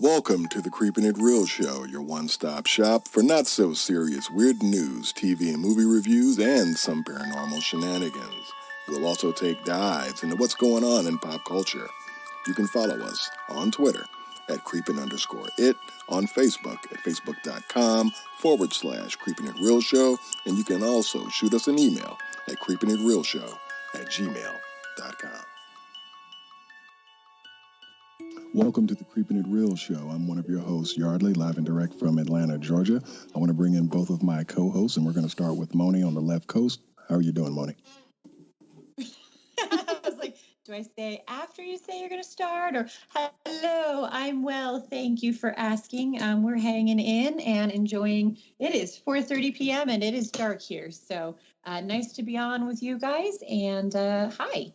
Welcome to the Creepin' It Real Show, your one-stop shop for not-so-serious weird news, TV and movie reviews, and some paranormal shenanigans. We'll also take dives into what's going on in pop culture. You can follow us on Twitter at creepin_it, on Facebook at facebook.com/Creepin' It Real Show, and you can also shoot us an email at creepinitrealshow@gmail.com. Welcome to the Creepin' It Real Show. I'm one of your hosts, Yardley, live and direct from Atlanta, Georgia. I want to bring in both of my co-hosts, and we're going to start with Moni on the left coast. How are you doing, Moni? I was like, do I say after you say you're going to start, or hello, I'm well, thank you for asking. We're hanging in and enjoying. It is 4:30 p.m. and it is dark here, so nice to be on with you guys, and hi.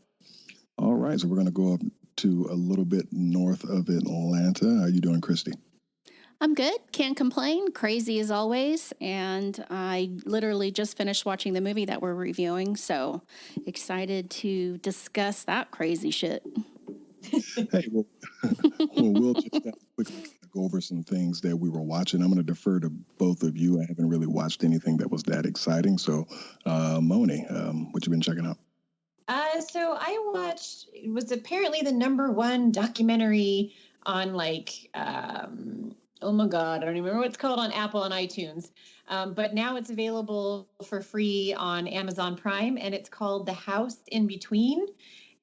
All right, so we're going to go up to a little bit north of Atlanta. How you doing, Christy? I'm good. Can't complain. Crazy as always. And I literally just finished watching the movie that we're reviewing. So excited to discuss that crazy shit. Hey, well, we'll just quickly go over some things that we were watching. I'm going to defer to both of you. I haven't really watched anything that was that exciting. So, Moni, what you been checking out? So I watched, it was apparently the #1 documentary on oh my God, I don't even remember what it's called on Apple and iTunes. But now it's available for free on Amazon Prime, and it's called The House in Between.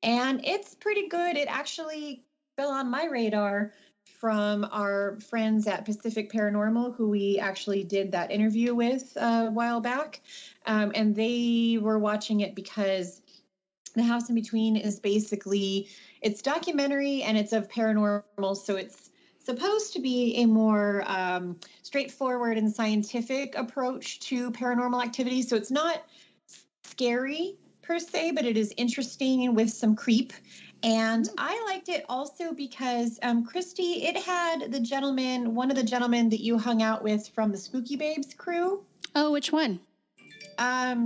And it's pretty good. It actually fell on my radar from our friends at Pacific Paranormal, who we actually did that interview with a while back. And they were watching it because The House in Between is basically, it's documentary and it's of paranormal, so it's supposed to be a more straightforward and scientific approach to paranormal activity. So it's not scary per se, but it is interesting with some creep. And I liked it also because, Christy, it had the gentleman, one of the gentlemen that you hung out with from the Spooky Babes crew. Oh, which one?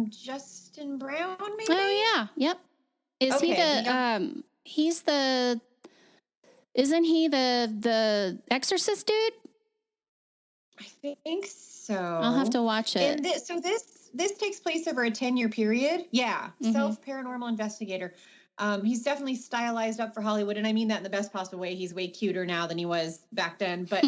Justin Brown, maybe? Oh, yeah. Yep. Is he the, isn't he the Exorcist dude? I think so. I'll have to watch it. And this takes place over a 10-year period. Yeah. Mm-hmm. Self-paranormal investigator. He's definitely stylized up for Hollywood. And I mean that in the best possible way. He's way cuter now than he was back then. But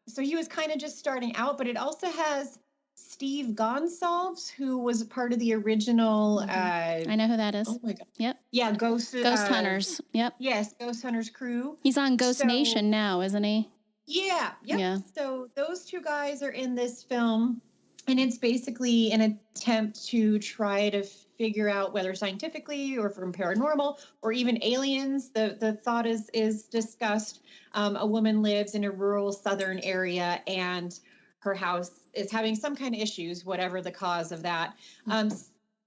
so he was kind of just starting out, but it also has Steve Gonsalves, who was part of the original. I know who that is. Oh my God. Yep. Yeah, Ghost Hunters. Yep. Yes, Ghost Hunters crew. He's on Ghost Nation now, isn't he? Yeah. Yep. Yeah. So those two guys are in this film, and it's basically an attempt to try to figure out whether scientifically or from paranormal or even aliens. The thought is discussed. A woman lives in a rural southern area, and her house is having some kind of issues, whatever the cause of that.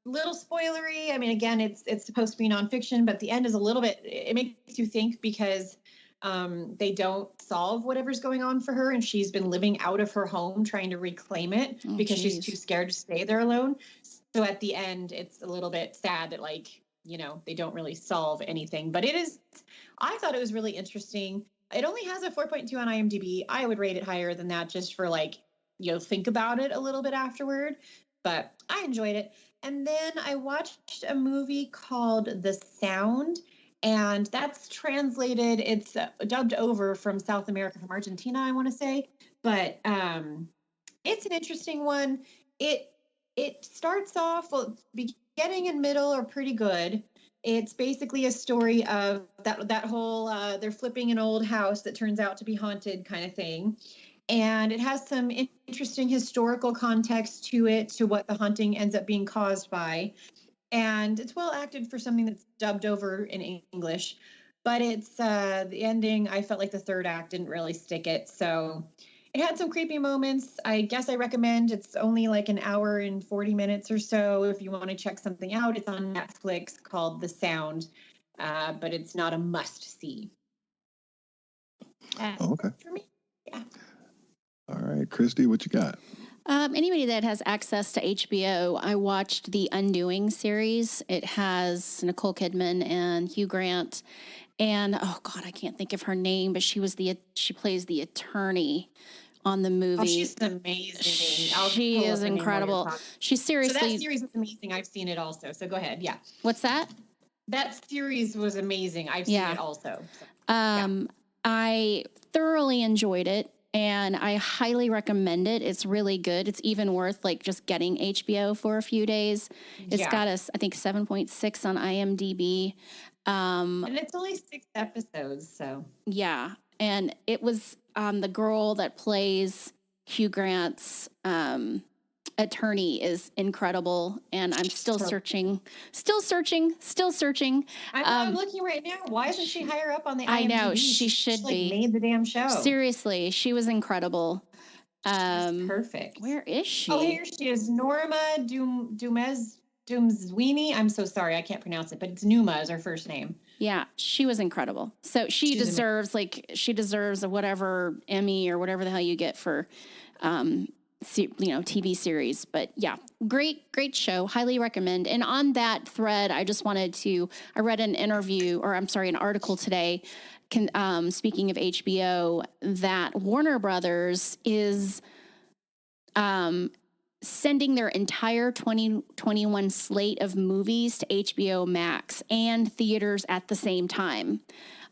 Little spoilery. I mean, again, it's supposed to be nonfiction, but the end is a little bit, it makes you think because they don't solve whatever's going on for her, and she's been living out of her home trying to reclaim it because she's too scared to stay there alone. So at the end, it's a little bit sad that, they don't really solve anything. But I thought it was really interesting. It only has a 4.2 on IMDb. I would rate it higher than that just for think about it a little bit afterward. But I enjoyed it. And then I watched a movie called The Sound, and that's translated. It's dubbed over from South America, from Argentina, I want to say. But it's an interesting one. It starts off, beginning and middle are pretty good. It's basically a story of that whole they're flipping an old house that turns out to be haunted kind of thing. And it has some interesting historical context to it, to what the haunting ends up being caused by. And it's well acted for something that's dubbed over in English. But it's the ending, I felt like the third act didn't really stick it. So it had some creepy moments. I guess I recommend. It's only like an hour and 40 minutes or so. If you want to check something out, it's on Netflix called The Sound. But it's not a must-see. Okay. For me, yeah. All right, Christy, what you got? Anybody that has access to HBO, I watched the Undoing series. It has Nicole Kidman and Hugh Grant, and oh God, I can't think of her name, but she plays the attorney on the movie. Oh, she's amazing. She is incredible. She's seriously. So that series was amazing. I've seen it also. So go ahead. Yeah. What's that? That series was amazing. I've seen it also. So, I thoroughly enjoyed it. And I highly recommend it. It's really good. It's even worth like just getting HBO for a few days. It's got I think 7.6 on IMDb. And it's only 6 episodes, so. Yeah. And it was the girl that plays Hugh Grant's attorney is incredible, and I'm still searching. I'm looking right now. Why isn't she higher up on the IMDb? I know she should be. Made the damn show. Seriously, she was incredible. She's perfect. Where is she? Oh, here she is, Norma Dumzwini. I'm so sorry, I can't pronounce it, but it's Numa is her first name. Yeah, she was incredible. So she deserves a whatever Emmy or whatever the hell you get for TV series. But yeah, great show. Highly recommend. And on that thread, I just wanted to, I read an article today, speaking of HBO, that Warner Brothers is sending their entire 2021 slate of movies to HBO Max and theaters at the same time.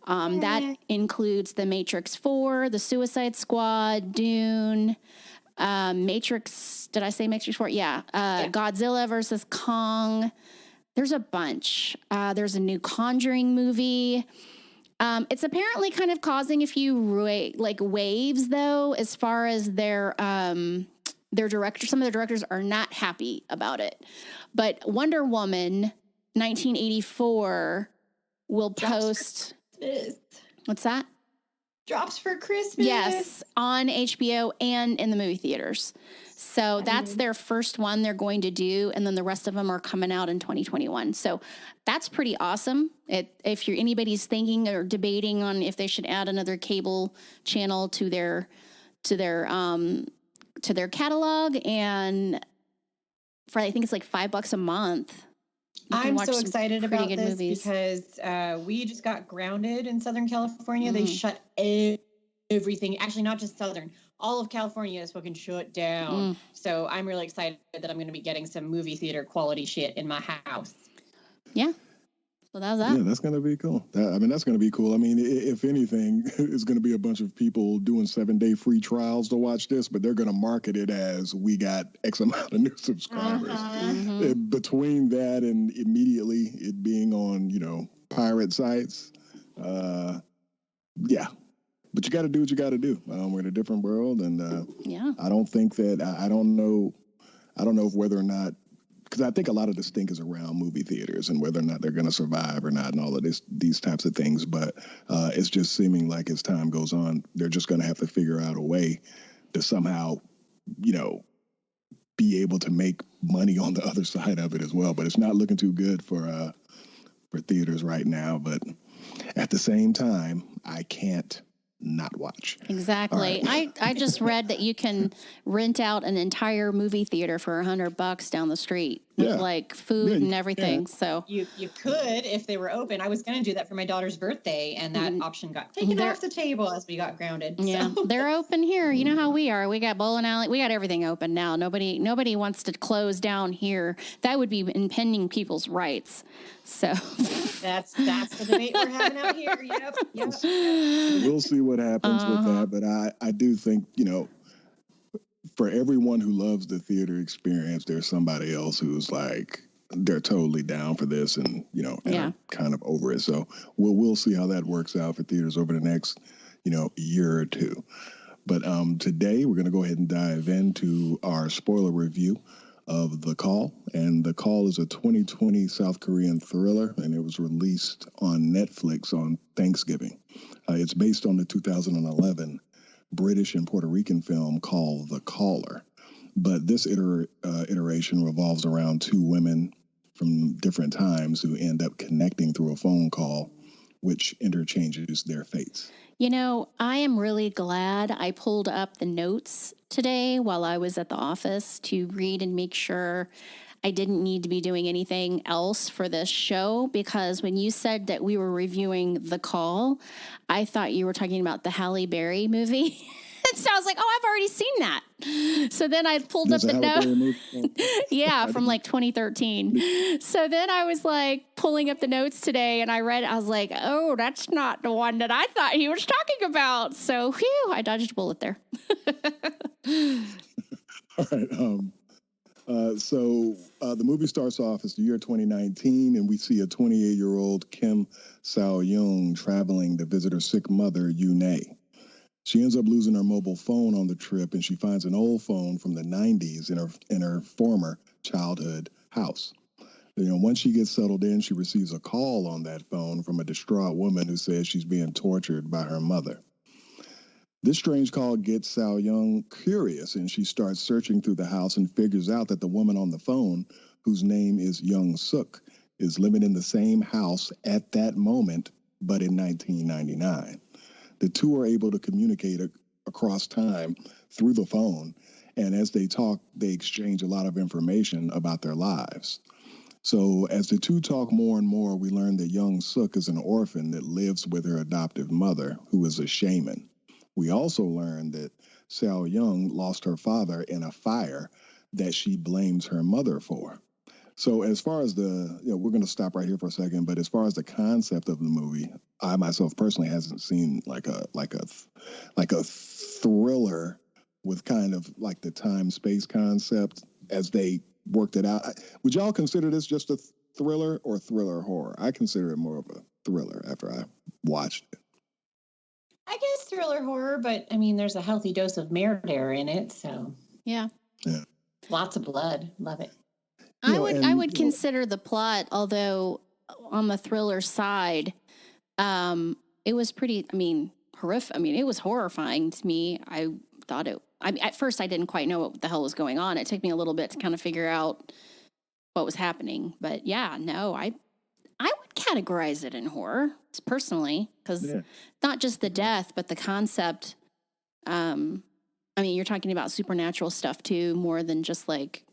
That includes The Matrix 4, The Suicide Squad, Dune, Matrix, did I say Matrix 4? Yeah. Godzilla versus Kong. There's a bunch. There's a new Conjuring movie. It's apparently kind of causing a few waves, though, as far as their directors. Some of the directors are not happy about it. But Wonder Woman 1984 will post. What's that? Drops for Christmas. Yes, on HBO and in the movie theaters. So that's their first one they're going to do, and then the rest of them are coming out in 2021. So that's pretty awesome. If anybody's thinking or debating on if they should add another cable channel to their catalog, and for I think it's like $5 a month. I'm so excited about this because we just got grounded in Southern California. They shut everything. Actually, not just Southern. All of California is fucking shut down. So I'm really excited that I'm going to be getting some movie theater quality shit in my house. Yeah. So that was that. Yeah, that's going to be cool. That's going to be cool. I mean, if anything, it's going to be a bunch of people doing 7-day free trials to watch this, but they're going to market it as we got X amount of new subscribers. Between that and immediately it being on, pirate sites, yeah. But you got to do what you got to do. We're in a different world, and I don't think that I don't know if whether or not. Because I think a lot of this thing is around movie theaters and whether or not they're going to survive or not and all of these types of things. But it's just seeming like as time goes on, they're just going to have to figure out a way to somehow, be able to make money on the other side of it as well. But it's not looking too good for theaters right now. But at the same time, I can't not watch. Exactly. Right. I just read that you can rent out an entire movie theater for $100 down the street with like food and everything. So you could if they were open. I was going to do that for my daughter's birthday, and that option got taken off the table as we got grounded. Yeah, so. They're open here. You know how we are. We got bowling alley. We got everything open now. Nobody wants to close down here. That would be impending people's rights. So that's the debate we're having out here. Yep. We'll see what happens with that, but I do think, for everyone who loves the theater experience, there's somebody else who's like, they're totally down for this and, and are kind of over it. So we'll see how that works out for theaters over the next, year or two. But today we're going to go ahead and dive into our spoiler review of The Call. And The Call is a 2020 South Korean thriller, and it was released on Netflix on Thanksgiving. It's based on the 2011 British and Puerto Rican film called The Caller. But this iteration revolves around two women from different times who end up connecting through a phone call which interchanges their fates. You know, I am really glad I pulled up the notes today while I was at the office to read and make sure I didn't need to be doing anything else for this show, because when you said that we were reviewing The Call, I thought you were talking about the Halle Berry movie. So I was like, oh, I've already seen that. So then I pulled up the note. Yeah, from like 2013. So then I was like pulling up the notes today and I read it. I was like, oh, that's not the one that I thought he was talking about. So whew, I dodged a bullet there. All right. So the movie starts off as the year 2019, and we see a 28-year-old Kim Seo-Yeon traveling to visit her sick mother, Yoon-ae. She ends up losing her mobile phone on the trip, and she finds an old phone from the 90s in her former childhood house. You know, once she gets settled in, she receives a call on that phone from a distraught woman who says she's being tortured by her mother. This strange call gets Seo-Yeon curious, and she starts searching through the house and figures out that the woman on the phone, whose name is Young-Sook, is living in the same house at that moment, but in 1999. The two are able to communicate across time through the phone, and as they talk, they exchange a lot of information about their lives. So as the two talk more and more, we learn that Young-Sook is an orphan that lives with her adoptive mother, who is a shaman. We also learn that Seo-Yeon lost her father in a fire that she blames her mother for. So as far as we're going to stop right here for a second, but as far as the concept of the movie, I myself personally hasn't seen like a thriller with kind of like the time space concept as they worked it out. Would y'all consider this just a thriller or thriller horror? I consider it more of a thriller after I watched it. I guess thriller horror, but I mean, there's a healthy dose of murder in it, so yeah, lots of blood. Love it. I would consider the plot, although on the thriller side, it was pretty, horrific. It was horrifying to me. I thought at first I didn't quite know what the hell was going on. It took me a little bit to kind of figure out what was happening. But yeah, no, I would categorize it in horror personally, because not just the death, but the concept. You're talking about supernatural stuff too, more than just like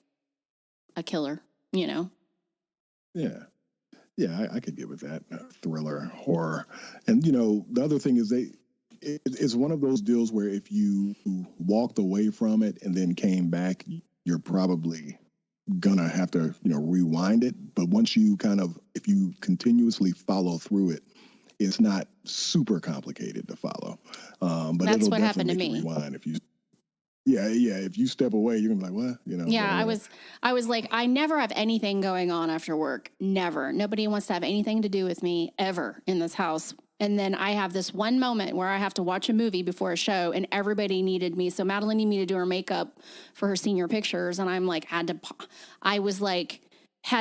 a killer, you know? Yeah. Yeah, I could get with that. Thriller, horror. And, the other thing is it's one of those deals where if you walked away from it and then came back, you're probably going to have to, rewind it. But once you if you continuously follow through it, it's not super complicated to follow. But that's what happened to me. Rewind if you if you step away, you're gonna be like, what? Yeah, I was like, I never have anything going on after work. Never. Nobody wants to have anything to do with me ever in this house. And then I have this one moment where I have to watch a movie before a show, and everybody needed me. So Madeline needed me to do her makeup for her senior pictures, and I'm like, had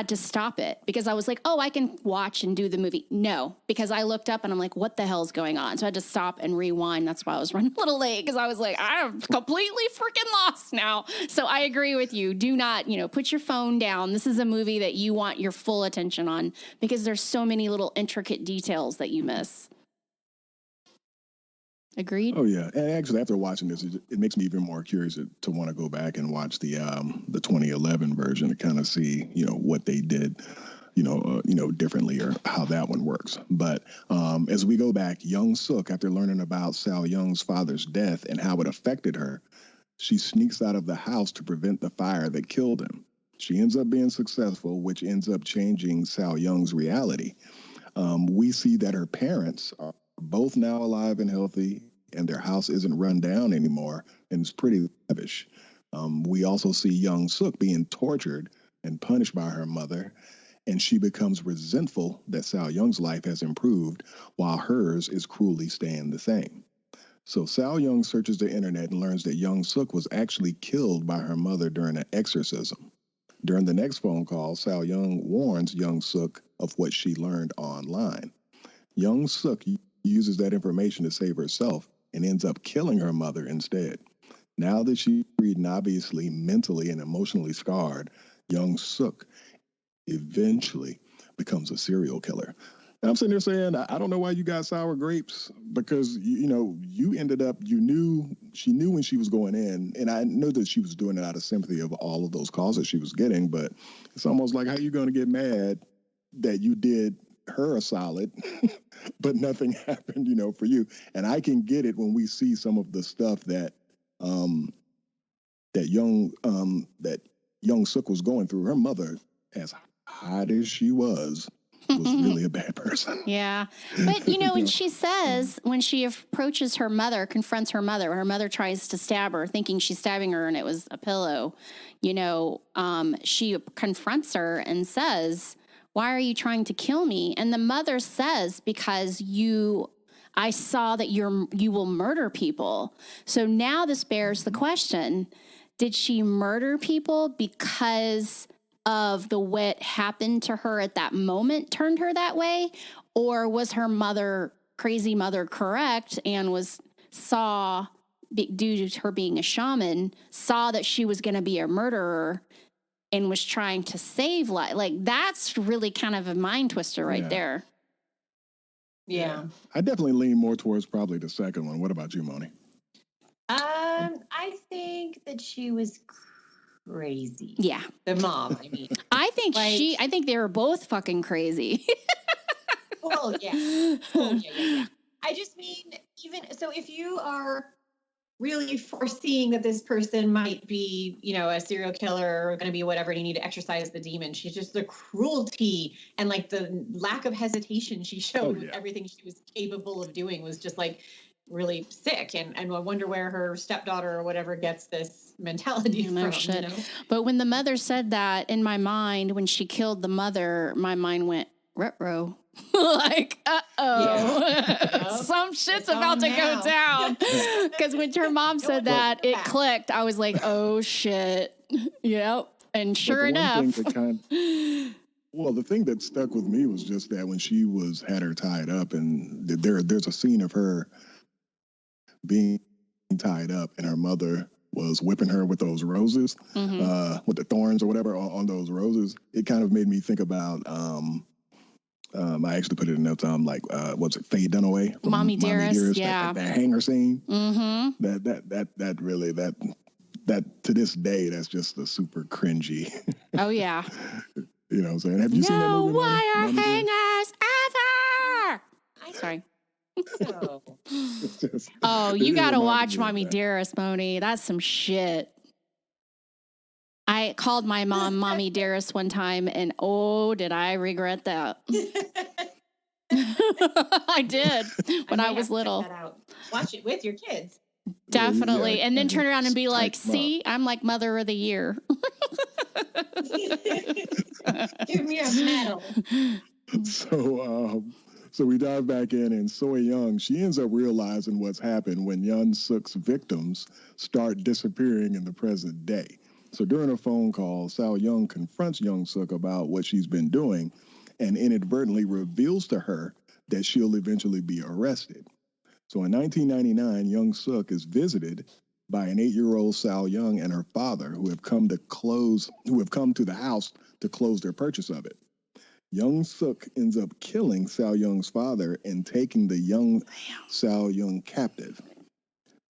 to stop it because I was like, oh, I can watch and do the movie. No, because I looked up and I'm like, what the hell's going on? So I had to stop and rewind. That's why I was running a little late, because I was like, I'm completely freaking lost now. So I agree with you. Do not, put your phone down. This is a movie that you want your full attention on, because there's so many little intricate details that you miss. Agreed? Oh, yeah. And actually, after watching this, it makes me even more curious to want to go back and watch the 2011 version to kind of see, what they did, differently, or how that one works. But as we go back, Young-Sook, after learning about Seo-Yeon's father's death and how it affected her, she sneaks out of the house to prevent the fire that killed him. She ends up being successful, which ends up changing Seo-Yeon's reality. We see that her parents are both now alive and healthy, and their house isn't run down anymore, and it's pretty lavish. We also see Young-Sook being tortured and punished by her mother, and she becomes resentful that Seo-Yeon's life has improved while hers is cruelly staying the same. So Seo-Yeon searches the internet and learns that Young-Sook was actually killed by her mother during an exorcism. During the next phone call, Seo-Yeon warns Young-Sook of what she learned online. Young-Sook uses that information to save herself and ends up killing her mother instead. Now that she's freed and obviously mentally and emotionally scarred, Young-Sook eventually becomes a serial killer. And I'm sitting there saying, I don't know why you got sour grapes, because, you ended up, she knew when she was going in, and I know that she was doing it out of sympathy of all of those calls that she was getting, but it's almost like, how you going to get mad that you did her a solid, but nothing happened, for you. And I can get it when we see some of the stuff that that Young-Sook was going through. Her mother, as hot as she was really a bad person. Yeah. But, when she says, when she approaches her mother, confronts her mother tries to stab her, thinking she's stabbing her and it was a pillow, she confronts her and says, why are you trying to kill me? And the mother says, because I saw that you will murder people. So now this bears the question, did she murder people because of the what happened to her at that moment turned her that way? Or was her crazy mother correct and saw, due to her being a shaman, saw that she was going to be a murderer and was trying to save life? Like, that's really kind of a mind twister right there. Yeah. I definitely lean more towards probably the second one. What about you, Moni? I think that she was crazy. Yeah. The mom, I mean. I think they were both fucking crazy. Well, yeah. Oh, yeah. I just mean, so if you are really foreseeing that this person might be, a serial killer or going to be whatever, and you need to exercise the demon, she's just the cruelty and like the lack of hesitation she showed with everything she was capable of doing was just like really sick. And I wonder where her stepdaughter or whatever gets this mentality from. Shit. But when the mother said that, in my mind, when she killed the mother, my mind went retro. Like, some shit's about to go down. Because when her mom said that, it clicked. I was like, oh shit. Yep. And sure enough. The thing that stuck with me was just that when she had her tied up, and there's a scene of her being tied up, and her mother was whipping her with those roses, with the thorns or whatever on those roses. It kind of made me think about, I actually put it in notes, what's it, Faye Dunaway? Mommy Dearest, yeah. That hanger scene. Mm-hmm. That really, that to this day, that's just a super cringy. Oh, yeah. You know what I'm saying? Have you seen that movie? No wire hangers ever! Sorry. You gotta watch Mommy Dearest, Moni. That's some shit. I called my mom Mommy Dearest one time, and did I regret that. I did when I was little. Watch it with your kids. Definitely. And then turn around and be like, see, I'm like Mother of the Year. Give me a medal. So we dive back in, and Seo-Yeon, she ends up realizing what's happened when Young-Sook's victims start disappearing in the present day. So during a phone call, Seo-Yeon confronts Young-Sook about what she's been doing and inadvertently reveals to her that she'll eventually be arrested. So in 1999, Young-Sook is visited by an 8-year-old Seo-Yeon and her father who have come to the house to close their purchase of it. Young-Sook ends up killing Seo-Yeon's father and taking the young Seo-Yeon captive.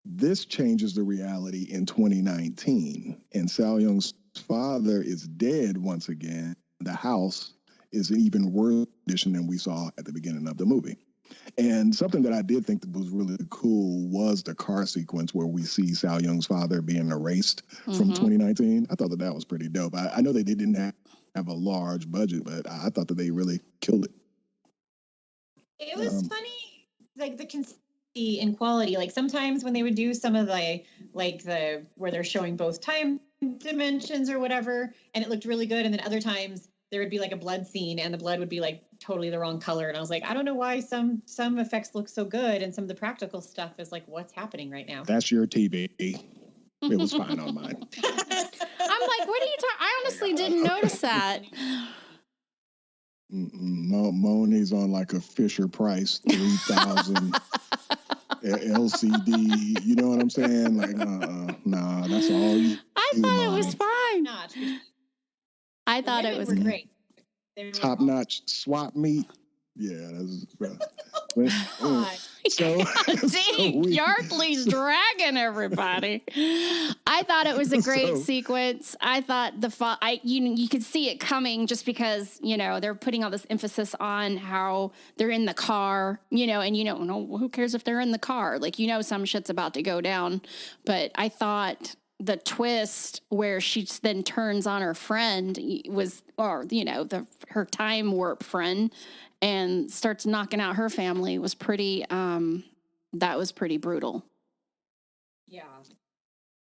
This changes the reality in 2019, and Seo-Yeon's father is dead once again. The house is an even worse condition than we saw at the beginning of the movie. And something that I did think that was really cool was the car sequence where we see Seo-Yeon's father being erased from 2019. I thought that was pretty dope. I know they didn't have a large budget, but I thought that they really killed it. It was funny, like the consistency in quality. Like sometimes when they would do some of the where they're showing both time dimensions or whatever, and it looked really good, and then other times there would be like a blood scene and the blood would be like totally the wrong color, and I was like, I don't know why some effects look so good and some of the practical stuff is like, what's happening right now? That's your TV. It was fine on mine. I'm like, what are you talking? I honestly didn't notice that. Moni's on like a Fisher Price 3000 LCD. You know what I'm saying? Like, nah, that's all you. I thought it was fine. I thought it was great. Top notch swap meet. Yeah, that's right. God. So, Yardley's dragging everybody. I thought it was a great sequence. I thought you could see it coming just because, they're putting all this emphasis on how they're in the car, and no, who cares if they're in the car? Like, some shit's about to go down. But I thought the twist where she then turns on her friend her time warp friend and starts knocking out her family was pretty, that was pretty brutal. Yeah.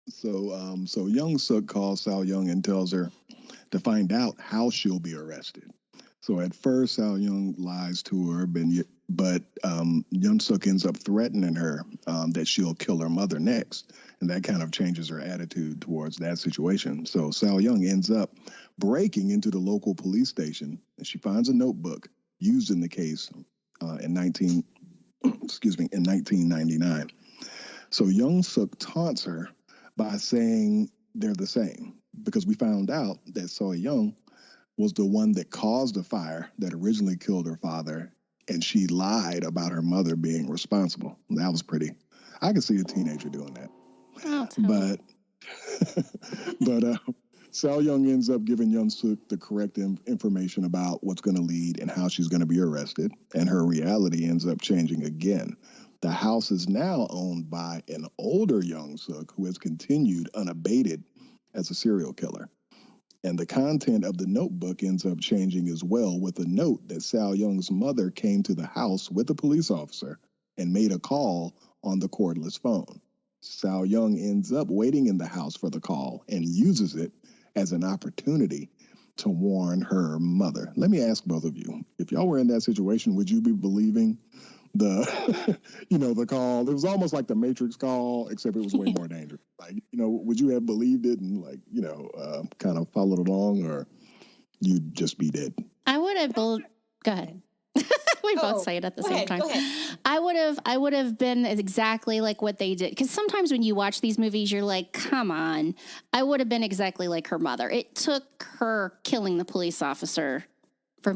So Young-Sook calls Seo-Yeon and tells her to find out how she'll be arrested. So at first, Seo-Yeon lies to her, but Young-Sook ends up threatening her that she'll kill her mother next. And that kind of changes her attitude towards that situation. So Seo-Yeon ends up breaking into the local police station, and she finds a notebook used in the case in 1999. So Young-Sook taunts her by saying they're the same, because we found out that Seo-Yeon was the one that caused the fire that originally killed her father, and she lied about her mother being responsible. That was pretty. I could see a teenager doing that. But Seo-Yeon ends up giving Young-Sook the correct information about what's going to lead and how she's going to be arrested, and her reality ends up changing again. The house is now owned by an older Young-Sook who has continued unabated as a serial killer. And the content of the notebook ends up changing as well, with a note that Seo-Yeon's mother came to the house with a police officer and made a call on the cordless phone. Seo-Yeon ends up waiting in the house for the call and uses it as an opportunity to warn her mother. Let me ask both of you, if y'all were in that situation, would you be believing the, the call? It was almost like the Matrix call, except it was way more dangerous. Like, would you have believed it and kind of followed along, or you'd just be dead? I would have go ahead. We both say it at the same time. I would have been exactly like what they did. Because sometimes when you watch these movies, you're like, come on. I would have been exactly like her mother. It took her killing the police officer for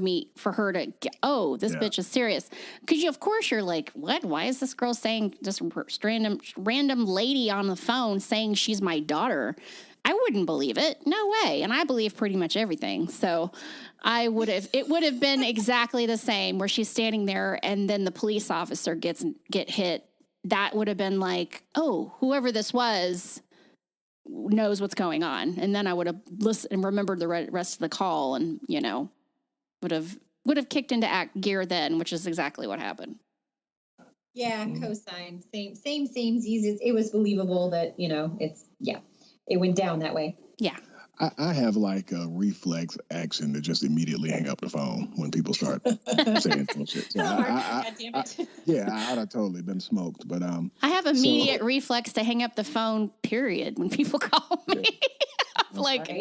her to get, this bitch is serious. Because of course you're like, what? Why is this girl saying, just random lady on the phone saying she's my daughter? I wouldn't believe it. No way. And I believe pretty much everything. So it would have been exactly the same, where she's standing there and then the police officer get hit. That would have been like, whoever this was knows what's going on. And then I would have listened and remembered the rest of the call, and, would have kicked into act gear then, which is exactly what happened. Yeah. Cosign. Same. It was believable that, it went down that way. Yeah. I have like a reflex action to just immediately hang up the phone when people start saying bullshit. So I'd have totally been smoked. But I have immediate reflex to hang up the phone, period, when people call me.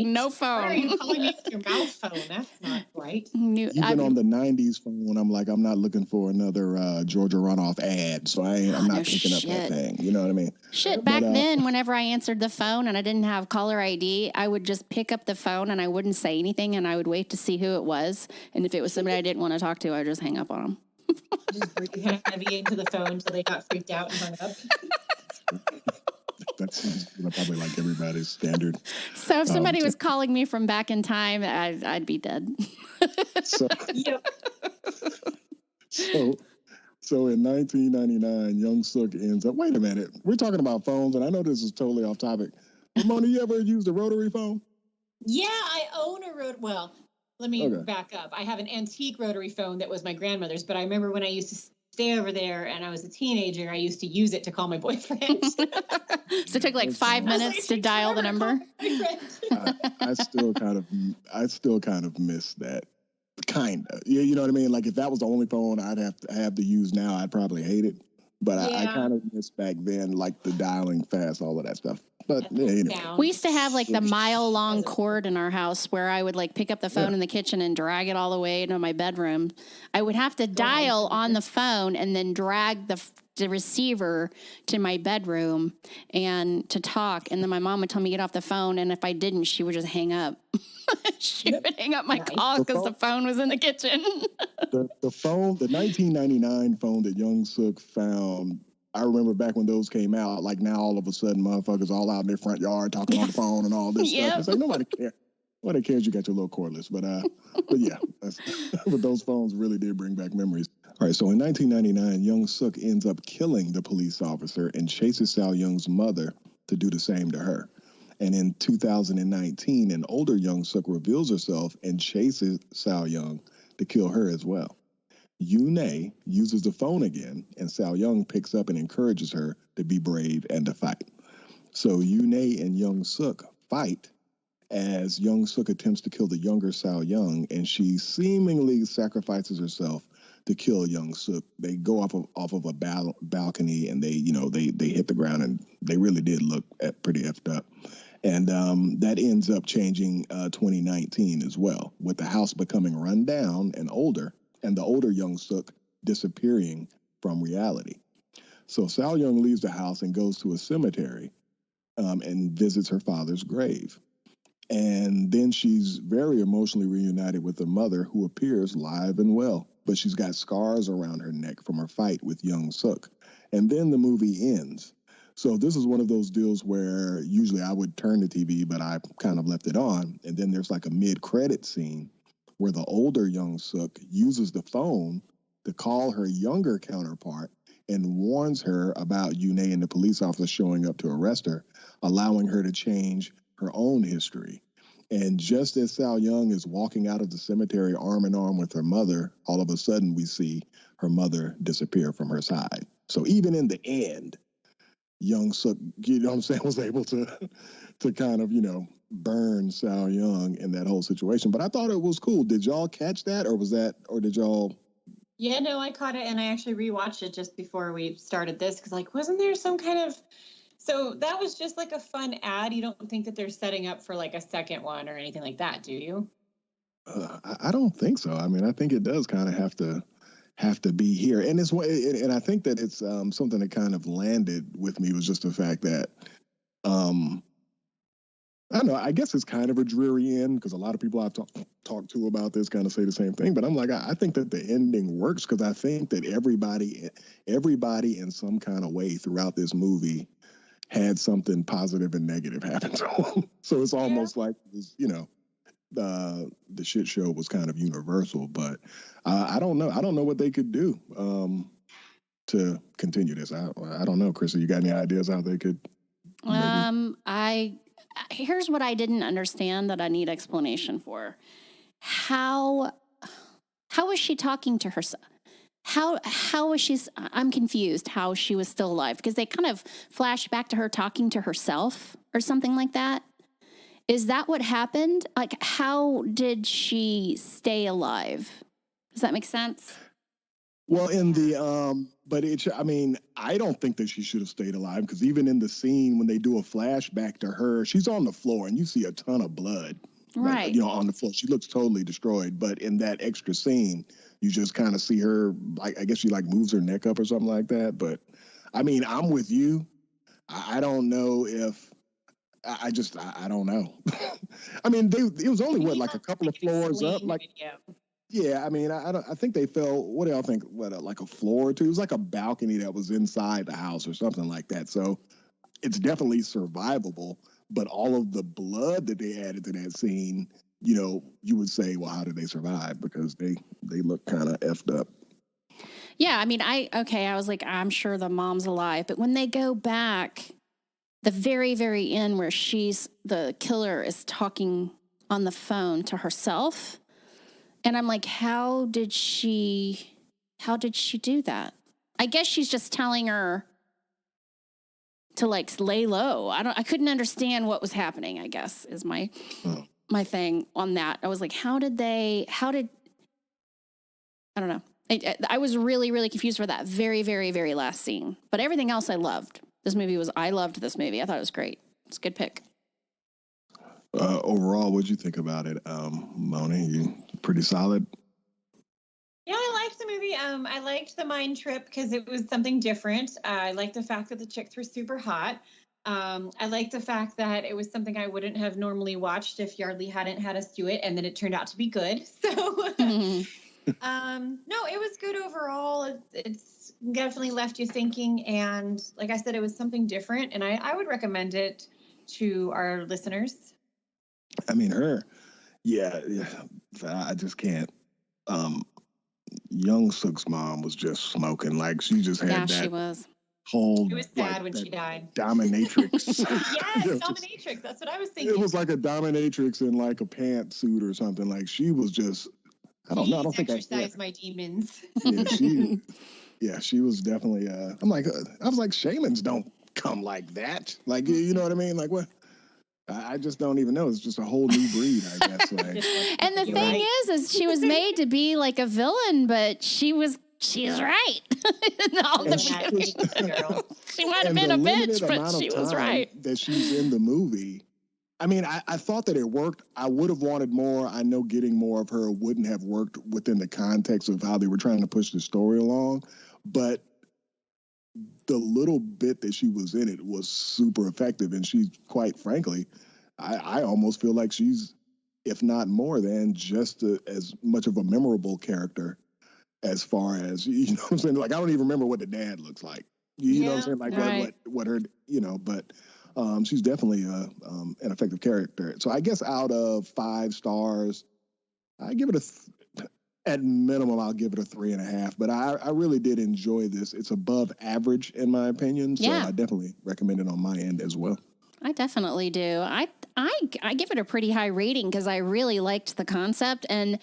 No phone. Why are you calling me with your mouth phone? That's not right. Even on the 90s phone, I'm like, I'm not looking for another Georgia runoff ad, so I'm not picking up that thing. You know what I mean? Back then, whenever I answered the phone and I didn't have caller ID, I would just pick up the phone and I wouldn't say anything, and I would wait to see who it was. And if it was somebody I didn't want to talk to, I would just hang up on them. Just breathe heavy into the phone until they got freaked out and hung up. That's probably like everybody's standard. So if somebody was calling me from back in time, I'd be dead. So in 1999, Young-Sook ends up. Wait a minute, we're talking about phones, and I know this is totally off topic. Ramona, you ever used a rotary phone? Yeah, I own a rotary. Well, let me back up. I have an antique rotary phone that was my grandmother's, but I remember when I used to stay over there and I was a teenager, I used to use it to call my boyfriend. So it took like 5 minutes to dial the number. I still kind of miss that. Kind of. You know what I mean? Like if that was the only phone I'd have to use now, I'd probably hate it. But I kind of miss back then, like the dialing fast, all of that stuff. But anyway. We used to have like the mile-long cord in our house where I would like pick up the phone in the kitchen and drag it all the way into my bedroom. I would have to dial on the phone and then drag the receiver to my bedroom and to talk. And then my mom would tell me to get off the phone. And if I didn't, she would just hang up. She would hang up my call because the phone was in the kitchen. The phone, the 1999 phone that Young-Sook found, I remember back when those came out, like now all of a sudden motherfuckers all out in their front yard talking on the phone and all this stuff. It's like nobody cares. Nobody cares you got your little cordless. But yeah, but those phones really did bring back memories. All right, so in 1999, Young-Sook ends up killing the police officer and chases Seo-Yeon's mother to do the same to her. And in 2019, an older Young-Sook reveals herself and chases Seo-Yeon to kill her as well. Yoon uses the phone again, and Seo-Yeon picks up and encourages her to be brave and to fight. So Yoon and Young-Sook fight as Young-Sook attempts to kill the younger Seo-Yeon, and she seemingly sacrifices herself to kill Young-Sook. They go off of a balcony, and they hit the ground, and they really did look pretty effed up. And that ends up changing 2019 as well, with the house becoming run down and older, and the older Young-Sook disappearing from reality. So Seo-Yeon leaves the house and goes to a cemetery and visits her father's grave. And then she's very emotionally reunited with her mother, who appears live and well, but she's got scars around her neck from her fight with Young-Sook. And then the movie ends. So this is one of those deals where usually I would turn the TV, but I kind of left it on. And then there's like a mid-credit scene where the older Young-Sook uses the phone to call her younger counterpart and warns her about Yoon and the police officer showing up to arrest her, allowing her to change her own history. And just as Seo-Yeon is walking out of the cemetery arm in arm with her mother, all of a sudden we see her mother disappear from her side. So even in the end, Young-Sook, you know what I'm saying, was able to kind of, burn Seo-Yeon in that whole situation. But I thought it was cool. Did y'all catch that, or did y'all? Yeah, no, I caught it, and I actually rewatched it just before we started this, because wasn't there some kind of, so that was just like a fun ad. You don't think that they're setting up for like a second one or anything like that, do you? I don't think so. I mean, I think it does kind of have to be here. And I think that it's something that kind of landed with me was just the fact that, I don't know, I guess it's kind of a dreary end, because a lot of people I've talked to about this kind of say the same thing. But I'm like, I think that the ending works, because I think that everybody in some kind of way throughout this movie had something positive and negative happen to them. So it's almost like, the shit show was kind of universal. But I don't know. I don't know what they could do to continue this. I don't know, Krista. You got any ideas how they could? Here's what I didn't understand that I need explanation for. How was she talking to herself? How was she? I'm confused how she was still alive, because they kind of flashed back to her talking to herself or something like that. Is that what happened? Like, how did she stay alive? Does that make sense? Well, in the but I don't think that she should have stayed alive, because even in the scene when they do a flashback to her, she's on the floor and you see a ton of blood, right? Like, on the floor. She looks totally destroyed. But in that extra scene, you just kind of see her, like, I guess she like moves her neck up or something like that. But I mean, I'm with you. I don't know if I don't know. I mean, it was only like a couple of floors up, like. Yeah, I mean, I think they fell. What do y'all think? Like a floor or two? It was like a balcony that was inside the house or something like that. So it's definitely survivable. But all of the blood that they added to that scene, you would say, well, how did they survive? Because they look kind of effed up. Yeah, I mean, I was like, I'm sure the mom's alive. But when they go back, the very, very end where the killer is talking on the phone to herself. And I'm like, how did she do that? I guess she's just telling her to like lay low. I couldn't understand what was happening, I guess, is my thing on that. I was like, I don't know. I was really, really confused for that very, very, very last scene. But everything else I loved. I loved this movie. I thought it was great. It's a good pick. Overall, what'd you think about it, Moni? You pretty solid? Yeah, I liked the movie. I liked the mind trip because it was something different. I liked the fact that the chicks were super hot. I like the fact that it was something I wouldn't have normally watched if Yardley hadn't had us do it, and then it turned out to be good. So, no, it was good overall. It's definitely left you thinking, and like I said, it was something different, and I would recommend it to our listeners. I mean, I just can't. Young-Sook's mom was just smoking. Like, she just had she was. whole. It was sad when she died. Dominatrix. Yes, dominatrix. That's what I was thinking. It was like a dominatrix in like a pantsuit or something. Like, she was just. I don't know. I don't think exercise my demons. She was definitely. I was like, shamans don't come like that. Like, you know what I mean? Like, what? I just don't even know. It's just a whole new breed, I guess. Like, and the thing is she was made to be like a villain, but she's right. She might have been a bitch, but she was right. That she's in the movie. I mean, I thought that it worked. I would have wanted more. I know getting more of her wouldn't have worked within the context of how they were trying to push the story along, but the little bit that she was in it was super effective, and she's, quite frankly, I almost feel like she's, if not more than, just as much of a memorable character as far as, you know what I'm saying? Like, I don't even remember what the dad looks like. You know what I'm saying? Like, right. what her, but she's definitely an effective character. So I guess out of 5 stars, I give it at minimum, I'll give it a 3.5, but I really did enjoy this. It's above average in my opinion. So I definitely recommend it on my end as well. I definitely do. I give it a pretty high rating because I really liked the concept, and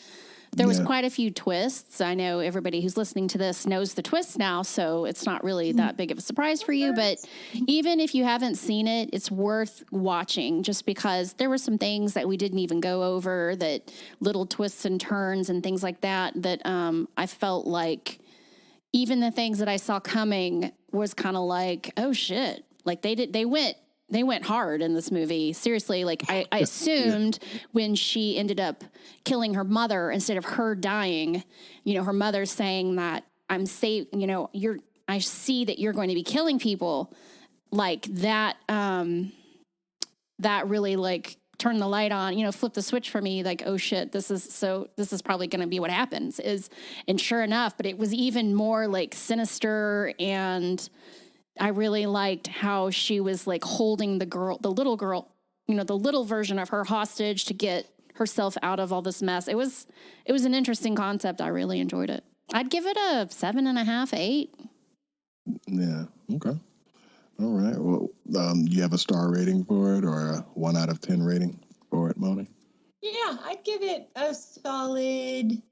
there was quite a few twists. I know everybody who's listening to this knows the twists now, so it's not really that big of a surprise for you. But even if you haven't seen it, it's worth watching just because there were some things that we didn't even go over, that little twists and turns and things like that, that I felt like even the things that I saw coming was kind of like, oh shit, like they went hard in this movie. Seriously, like I assumed when she ended up killing her mother, instead of her dying, her mother's saying that I'm safe, I see that you're going to be killing people, like that, that really like turned the light on, flipped the switch for me. Like, oh shit, this is probably going to be what happens and sure enough, but it was even more like sinister, and I really liked how she was like holding the little girl, the little version of her hostage to get herself out of all this mess. It was an interesting concept. I really enjoyed it. I'd give it a 7.5, 8. Yeah. Okay. All right. Well, you have a star rating for it, or a 1 out of 10 rating for it, Moni? Yeah, I'd give it a solid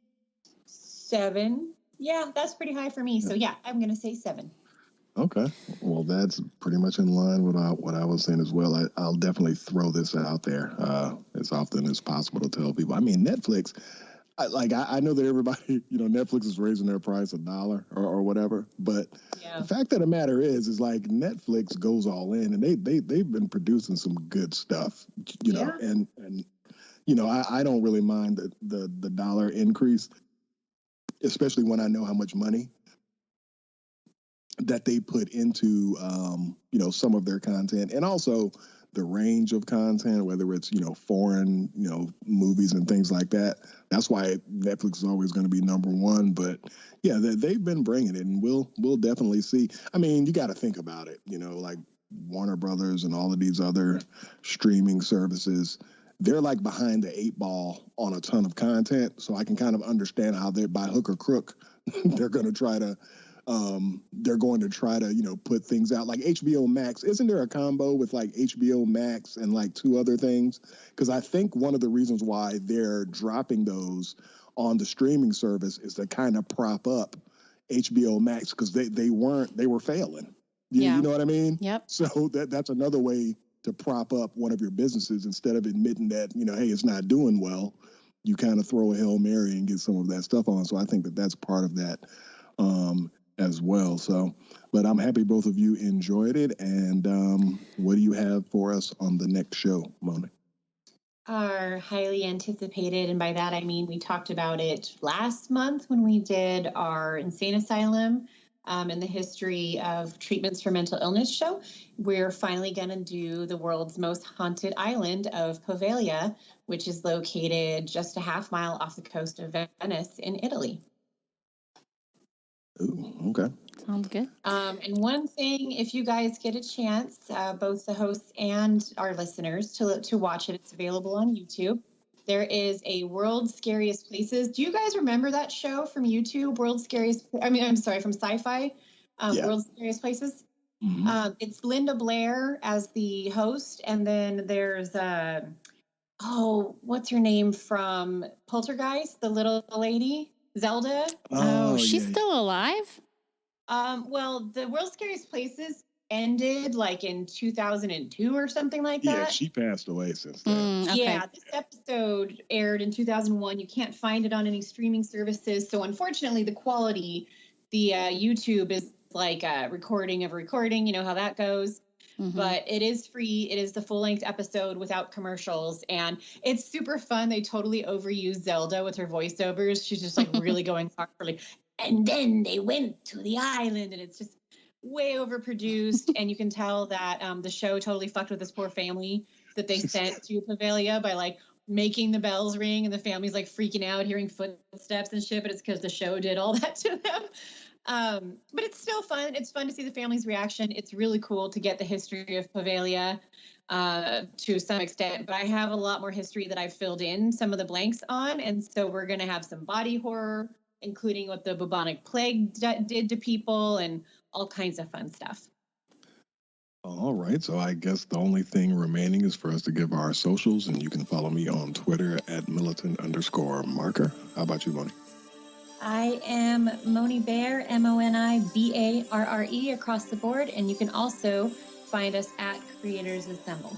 7. Yeah, that's pretty high for me. So yeah, I'm going to say 7. Okay. Well, that's pretty much in line with what I was saying as well. I'll definitely throw this out there as often as possible to tell people. I mean, Netflix, I know that everybody, Netflix is raising their price $1 or whatever. But the fact of the matter is like Netflix goes all in, and they've been producing some good stuff, and I don't really mind the dollar increase, especially when I know how much money that they put into, some of their content, and also the range of content, whether it's, foreign, movies and things like that. That's why Netflix is always going to be number one. But yeah, they've been bringing it, and we'll definitely see. I mean, you got to think about it, like Warner Brothers and all of these other streaming services, they're like behind the 8 ball on a ton of content. So I can kind of understand how they're, by hook or crook, they're going to try to, put things out like HBO Max. Isn't there a combo with like HBO Max and like 2 other things? Because I think one of the reasons why they're dropping those on the streaming service is to kind of prop up HBO Max, because they were failing. You know what I mean? Yep. So that's another way to prop up one of your businesses. Instead of admitting that, hey, it's not doing well, you kind of throw a Hail Mary and get some of that stuff on. So I think that that's part of that as well. So, but I'm happy both of you enjoyed it. And what do you have for us on the next show, Moni? Our highly anticipated, and by that I mean we talked about it last month when we did our Insane Asylum in the history of treatments for mental illness show, we're finally going to do the world's most haunted island of Poveglia, which is located just a half mile off the coast of Venice in Italy. Ooh, okay. Sounds good. And one thing, if you guys get a chance, both the hosts and our listeners, to watch it, it's available on YouTube. There is a World's Scariest Places. Do you guys remember that show from YouTube, from Sci-Fi, Yeah. World's Scariest Places? Mhm. It's Linda Blair as the host, and then there's what's her name from Poltergeist, the little lady, Zelda. Oh, she's yeah. still alive? Well, the World's Scariest Places ended like in 2002 or something like that. Yeah, she passed away since then. Okay. Yeah, this episode aired in 2001. You can't find it on any streaming services. So unfortunately, the quality, the YouTube is like a recording of a recording. You know how that goes. Mhm. But it is free. It is the full-length episode without commercials. And it's super fun. They totally overuse Zelda with her voiceovers. She's just like really going properly. And then they went to the island, and it's just way overproduced. And you can tell that the show totally fucked with this poor family that they sent to Poveglia by like making the bells ring, and the family's like freaking out, hearing footsteps and shit. But it's because the show did all that to them. But it's still fun. It's fun to see the family's reaction. It's really cool to get the history of Poveglia to some extent. But I have a lot more history that I've filled in some of the blanks on. And so we're going to have some body horror, including what the bubonic plague did to people and all kinds of fun stuff. All right, so I guess the only thing remaining is for us to give our socials, and you can follow me on Twitter at militant_marker. How about you, Moni? I am Moni Bear, MoniBarre, across the board, and you can also find us at Creators Assemble.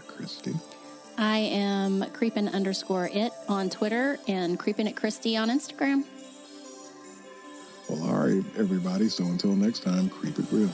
Christy. I am creepin_it on Twitter and creepinatchristy on Instagram. Well, all right, everybody. So until next time, creep it real.